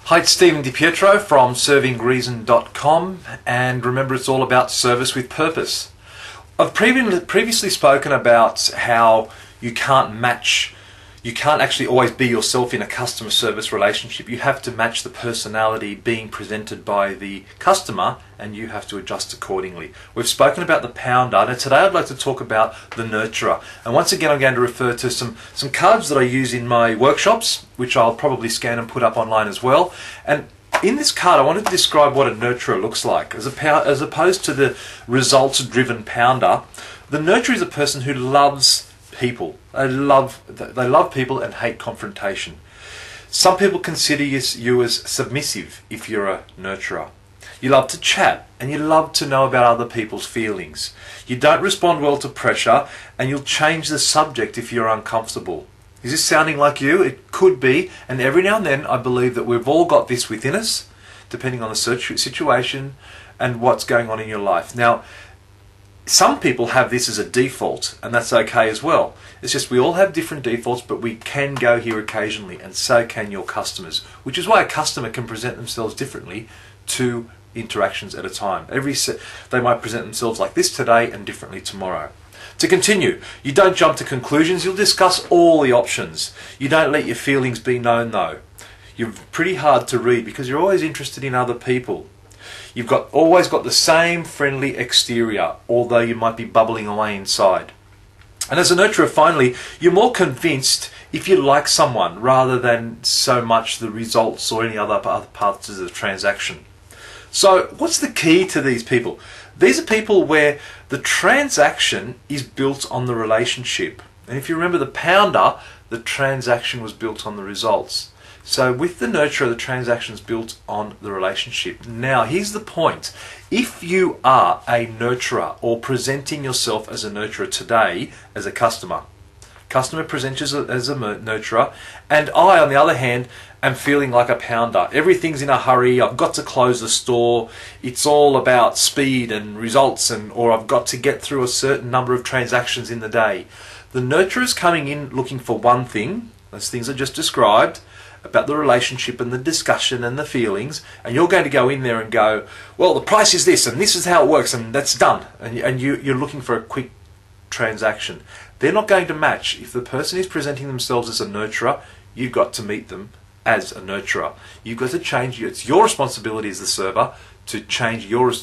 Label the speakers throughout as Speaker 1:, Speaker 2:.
Speaker 1: Hi, it's Stephen DiPietro from servingreason.com, and remember, it's all about service with purpose. I've previously spoken about how you can't actually always be yourself in a customer service relationship. You have to match the personality being presented by the customer, and you have to adjust accordingly. We've spoken about the pounder, and today I'd like to talk about the nurturer. And once again, I'm going to refer to some cards that I use in my workshops, which I'll probably scan and put up online as well. And in this card, I wanted to describe what a nurturer looks like. As opposed to the results-driven pounder, the nurturer is a person who loves people. They love people and hate confrontation. Some people consider you as submissive if you're a nurturer. You love to chat and you love to know about other people's feelings. You don't respond well to pressure, and you'll change the subject if you're uncomfortable. Is this sounding like you? It could be, and every now and then I believe that we've all got this within us, depending on the situation and what's going on in your life. Now, some people have this as a default, and that's okay as well. It's just we all have different defaults, but we can go here occasionally, and so can your customers, which is why a customer can present themselves differently to interactions at a time. They might present themselves like this today and differently tomorrow. To continue, you don't jump to conclusions, you'll discuss all the options. You don't let your feelings be known though. You're pretty hard to read because you're always interested in other people. You've always got the same friendly exterior, although you might be bubbling away inside. And as a nurturer, finally, you're more convinced if you like someone rather than so much the results or any other parts of the transaction. So what's the key to these people? These are people where the transaction is built on the relationship. And if you remember the pounder, the transaction was built on the results. So with the nurturer, the transaction is built on the relationship. Now, here's the point. If you are a nurturer or presenting yourself as a nurturer today as a customer presents you as a nurturer, and I, on the other hand, am feeling like a pounder. Everything's in a hurry. I've got to close the store. It's all about speed and results, or I've got to get through a certain number of transactions in the day. The nurturer is coming in looking for one thing, those things I just described, about the relationship and the discussion and the feelings, and you're going to go in there and go, well, the price is this, and this is how it works, and that's done. And you're looking for a quick transaction. They're not going to match. If the person is presenting themselves as a nurturer, you've got to meet them as a nurturer. You've got to change. It's your responsibility as the server to change your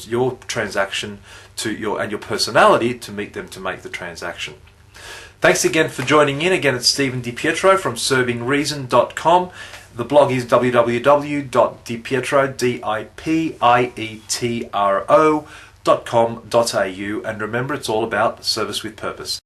Speaker 1: transaction and your personality to meet them to make the transaction. Thanks again for joining in. Again, it's Stephen DiPietro from servingreason.com. The blog is www.dipietro.com.au, and remember, it's all about service with purpose.